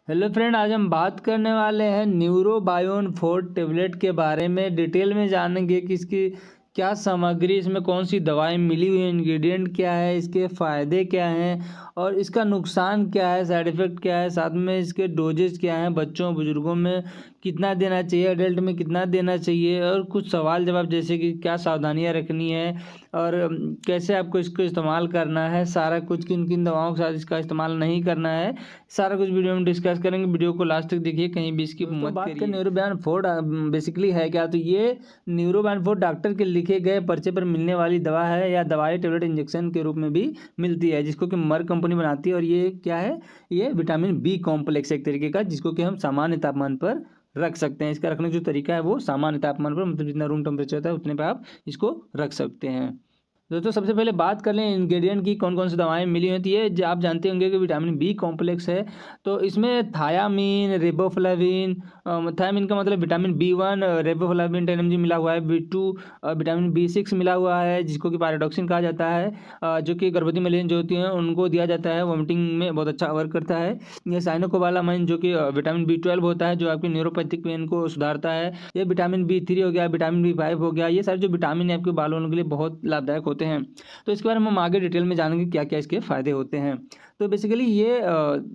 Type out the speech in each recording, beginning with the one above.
Hello friend, आज हम बात करने वाले हैं न्यूरोबायोन 4 टेबलेट के बारे में। डिटेल में जानेंगे कि इसकी क्या सामग्री, इसमें कौन सी दवाएं मिली हुई है, इंग्रेडिएंट क्या है, इसके फ़ायदे क्या हैं और इसका नुकसान क्या है, साइड इफ़ेक्ट क्या है, साथ में इसके डोजेज क्या हैं, बच्चों बुजुर्गों में कितना देना चाहिए, एडल्ट में कितना देना चाहिए और कुछ सवाल जवाब जैसे कि क्या सावधानियां रखनी है और कैसे आपको इसको इस्तेमाल करना है, सारा कुछ किन किन दवाओं के साथ इसका इस्तेमाल नहीं करना है, सारा कुछ वीडियो में डिस्कस करेंगे। वीडियो को लास्ट तक देखिए, कहीं भी इसकी मत बात करें। न्यूरोबायोन 4 बेसिकली है क्या, तो ये न्यूरोबायोन 4 डॉक्टर के लिखे गए पर्चे पर मिलने वाली दवा है या दवाई टेबलेट इंजेक्शन के रूप में भी मिलती है, जिसको कि मर्क कंपनी बनाती है। और ये क्या है, ये विटामिन बी कॉम्प्लेक्स एक तरीके का, जिसको कि हम सामान्य तापमान पर रख सकते हैं। इसका रखने का जो तरीका है वो सामान्य तापमान पर, मतलब जितना रूम टेम्परेचर होता है उतने पर आप इसको रख सकते हैं। दोस्तों सबसे पहले बात कर लें इंग्रेडिएंट की, कौन कौन सी दवाएं मिली हुई थी। ये आप जानते होंगे कि विटामिन बी कॉम्प्लेक्स है, तो इसमें थायामीन, रेबोफ्लाविन, थायामीन का मतलब विटामिन B1, रेबोफ्लाविन 10 mg मिला हुआ है, B2, विटामिन B6 मिला हुआ है, जिसको कि पायरोडॉक्सिन कहा जाता है, जो कि गर्भवती महिलाएं जो होती हैं उनको दिया जाता है, वोमिटिंग में बहुत अच्छा वर्क करता है। ये साइनोकोबालामाइन जो कि विटामिन B12 होता है, जो आपकी न्यूरोपैथिक पेन को सुधारता है। ये विटामिन B3 हो गया, विटामिन B5 हो गया, ये सारे जो विटामिन है आपके बालों के लिए बहुत लाभदायक होते हैं। तो इसके बारे में हम आगे डिटेल में जानेंगे क्या क्या इसके फायदे होते हैं। तो बेसिकली ये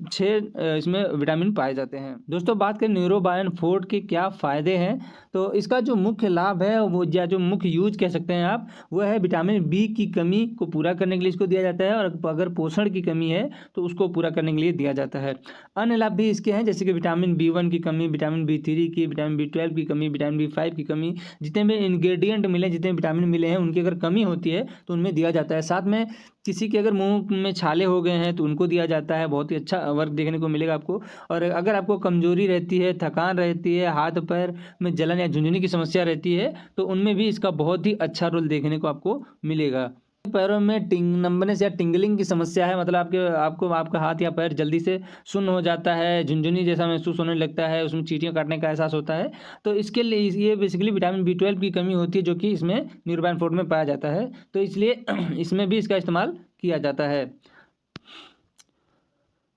6 इसमें विटामिन पाए जाते हैं। दोस्तों बात करें न्यूरोबायोन 4 के क्या फ़ायदे हैं, तो इसका जो मुख्य लाभ है वो, या जो मुख्य यूज कह सकते हैं आप, वो है विटामिन बी की कमी को पूरा करने के लिए इसको दिया जाता है, और अगर पोषण की कमी है तो उसको पूरा करने के लिए दिया जाता है। अन्य लाभ भी इसके हैं, जैसे कि विटामिन B1 की कमी, विटामिन B3 की, विटामिन B12 की कमी, विटामिन B5 की कमी, जितने भी इंग्रेडिएंट मिले, जितने विटामिन मिले हैं उनकी अगर कमी होती है तो उनमें दिया जाता है। साथ में किसी के अगर मुंह में छाले हो गए हैं तो उनको दिया जाता है, बहुत ही अच्छा वर्क देखने को मिलेगा आपको। और अगर आपको कमजोरी रहती है, थकान रहती है, हाथ पैर में जलन या झुंझुनी की समस्या रहती है, तो उनमें भी इसका बहुत ही अच्छा रोल देखने को आपको मिलेगा। पैरों में नंबनेस या टिंगलिंग की समस्या है, मतलब आपका हाथ या पैर जल्दी से सुन्न हो जाता है, झुनझुनी जैसा महसूस होने लगता है, उसमें चींटियां काटने का एहसास होता है, तो इसके लिए ये बेसिकली विटामिन B12 की कमी होती है, जो कि इसमें न्यूरोबायोन 4 में पाया जाता है, तो इसलिए इसमें भी इसका इस्तेमाल किया जाता है।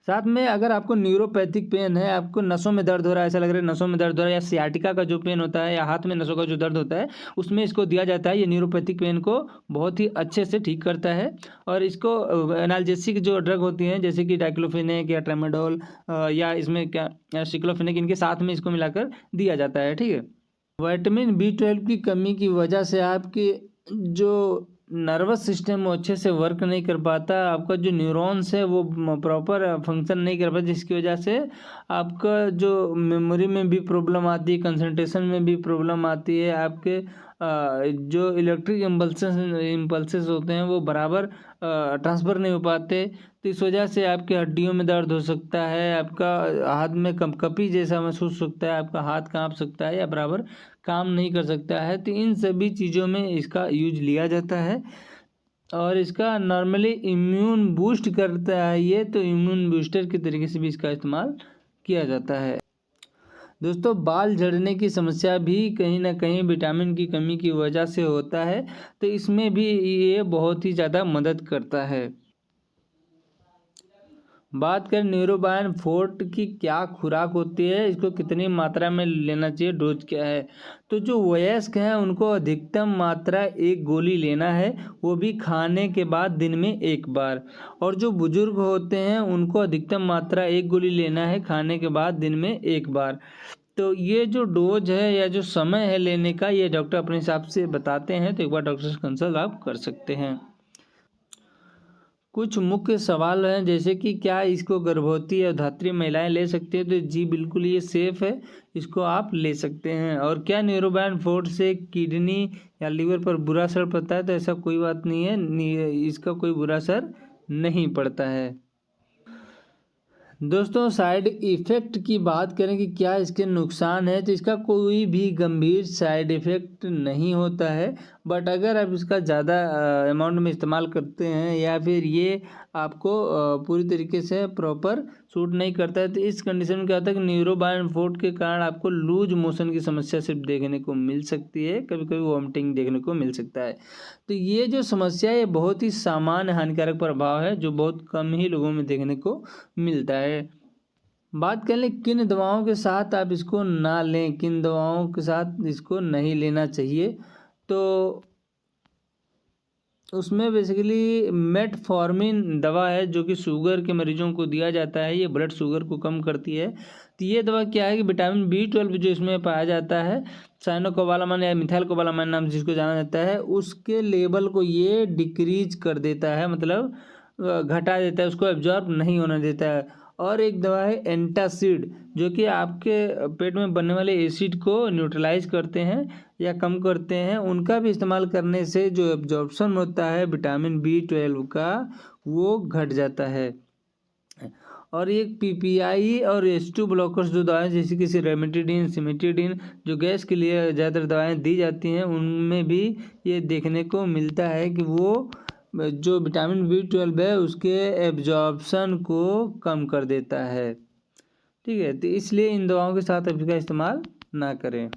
साथ में अगर आपको न्यूरोपैथिक पेन है, आपको नसों में दर्द हो रहा है, ऐसा लग रहा है नसों में दर्द हो रहा है, या सियाटिका का जो पेन होता है या हाथ में नसों का जो दर्द होता है, उसमें इसको दिया जाता है। ये न्यूरोपैथिक पेन को बहुत ही अच्छे से ठीक करता है। और इसको एनाल्जेसिक जो ड्रग होती हैं, जैसे कि डाइक्लोफेनेक या ट्रेमाडोल, या इसमें क्या सिक्लोफेनेक, इनके साथ में इसको मिलाकर दिया जाता है। ठीक है। विटामिन B12 की कमी की वजह से आपकी जो नर्वस सिस्टम वो अच्छे से वर्क नहीं कर पाता, आपका जो न्यूरॉन्स है वो प्रॉपर फंक्शन नहीं कर पाता, जिसकी वजह से आपका जो मेमोरी में भी प्रॉब्लम आती है, कंसंट्रेशन में भी प्रॉब्लम आती है, आपके जो इलेक्ट्रिक इम्पल्सेस होते हैं वो बराबर ट्रांसफ़र नहीं हो पाते, तो इस वजह से आपके हड्डियों में दर्द हो सकता है, आपका हाथ में कंपकपी जैसा महसूस होता है, आपका हाथ कांप सकता है या बराबर काम नहीं कर सकता है। तो इन सभी चीज़ों में इसका यूज लिया जाता है, और इसका नॉर्मली इम्यून बूस्ट करता है ये, तो इम्यून बूस्टर के तरीके से भी इसका इस्तेमाल किया जाता है। दोस्तों बाल झड़ने की समस्या भी कहीं ना कहीं विटामिन की कमी की वजह से होता है, तो इसमें भी ये बहुत ही ज़्यादा मदद करता है। बात करें न्यूरोबायोन 4 की क्या खुराक होती है, इसको कितनी मात्रा में लेना चाहिए, डोज क्या है, तो जो वयस्क हैं उनको अधिकतम मात्रा 1 गोली लेना है, वो भी खाने के बाद दिन में 1 बार। और जो बुजुर्ग होते हैं उनको अधिकतम मात्रा 1 गोली लेना है, खाने के बाद दिन में 1 बार। तो ये जो डोज है या जो समय है लेने का, ये डॉक्टर अपने हिसाब से बताते हैं, तो एक बार डॉक्टर से कंसल्ट आप कर सकते हैं। कुछ मुख्य सवाल हैं, जैसे कि क्या इसको गर्भवती या धात्री महिलाएं ले सकती हैं, तो जी बिल्कुल ये सेफ़ है, इसको आप ले सकते हैं। और क्या न्यूरोबायोन 4 से किडनी या लीवर पर बुरा असर पड़ता है, तो ऐसा कोई बात नहीं है, इसका कोई बुरा असर नहीं पड़ता है। दोस्तों साइड इफ़ेक्ट की बात करें कि क्या इसके नुकसान है, तो इसका कोई भी गंभीर साइड इफ़ेक्ट नहीं होता है, बट अगर आप इसका ज़्यादा अमाउंट में इस्तेमाल करते हैं या फिर ये आपको पूरी तरीके से प्रॉपर सूट नहीं करता है, तो इस कंडीशन में क्या होता है कि न्यूरोबायोन 4 के कारण आपको लूज मोशन की समस्या सिर्फ देखने को मिल सकती है, कभी कभी वॉमिटिंग देखने को मिल सकता है। तो ये जो समस्या है ये बहुत ही सामान्य हानिकारक प्रभाव है, जो बहुत कम ही लोगों में देखने को मिलता है। बात कर लें किन दवाओं के साथ आप इसको ना लें, किन दवाओं के साथ इसको नहीं लेना चाहिए, तो उसमें बेसिकली मेटफॉर्मिन दवा है जो कि शुगर के मरीजों को दिया जाता है। ये ब्लड शुगर को कम करती है। तो ये दवा क्या है कि विटामिन B12 जो इसमें पाया जाता है, साइनोकोबालामाइन या मिथाइलकोबालामाइन नाम जिसको जाना जाता है, उसके लेवल को ये डिक्रीज कर देता है, मतलब घटा देता है, उसको एब्जॉर्ब नहीं होने देता है। और एक दवा है एंटासिड जो कि आपके पेट में बनने वाले एसिड को न्यूट्रलाइज करते हैं या कम करते हैं। उनका भी इस्तेमाल करने से जो एब्जॉर्प्शन होता है विटामिन B12 का वो घट जाता है। और एक PPI और H2 ब्लॉकर्स जो दवाएं जैसे कि रेमेटिडिन, सिमेटिडिन जो गैस के लिए ज़्यादातर दवाएं दी जाती हैं, उनमें भी ये देखने को मिलता है कि वो जो विटामिन B12 है उसके एब्जॉर्प्शन को कम कर देता है। ठीक है, तो इसलिए इन दवाओं के साथ इसका इस्तेमाल ना करें।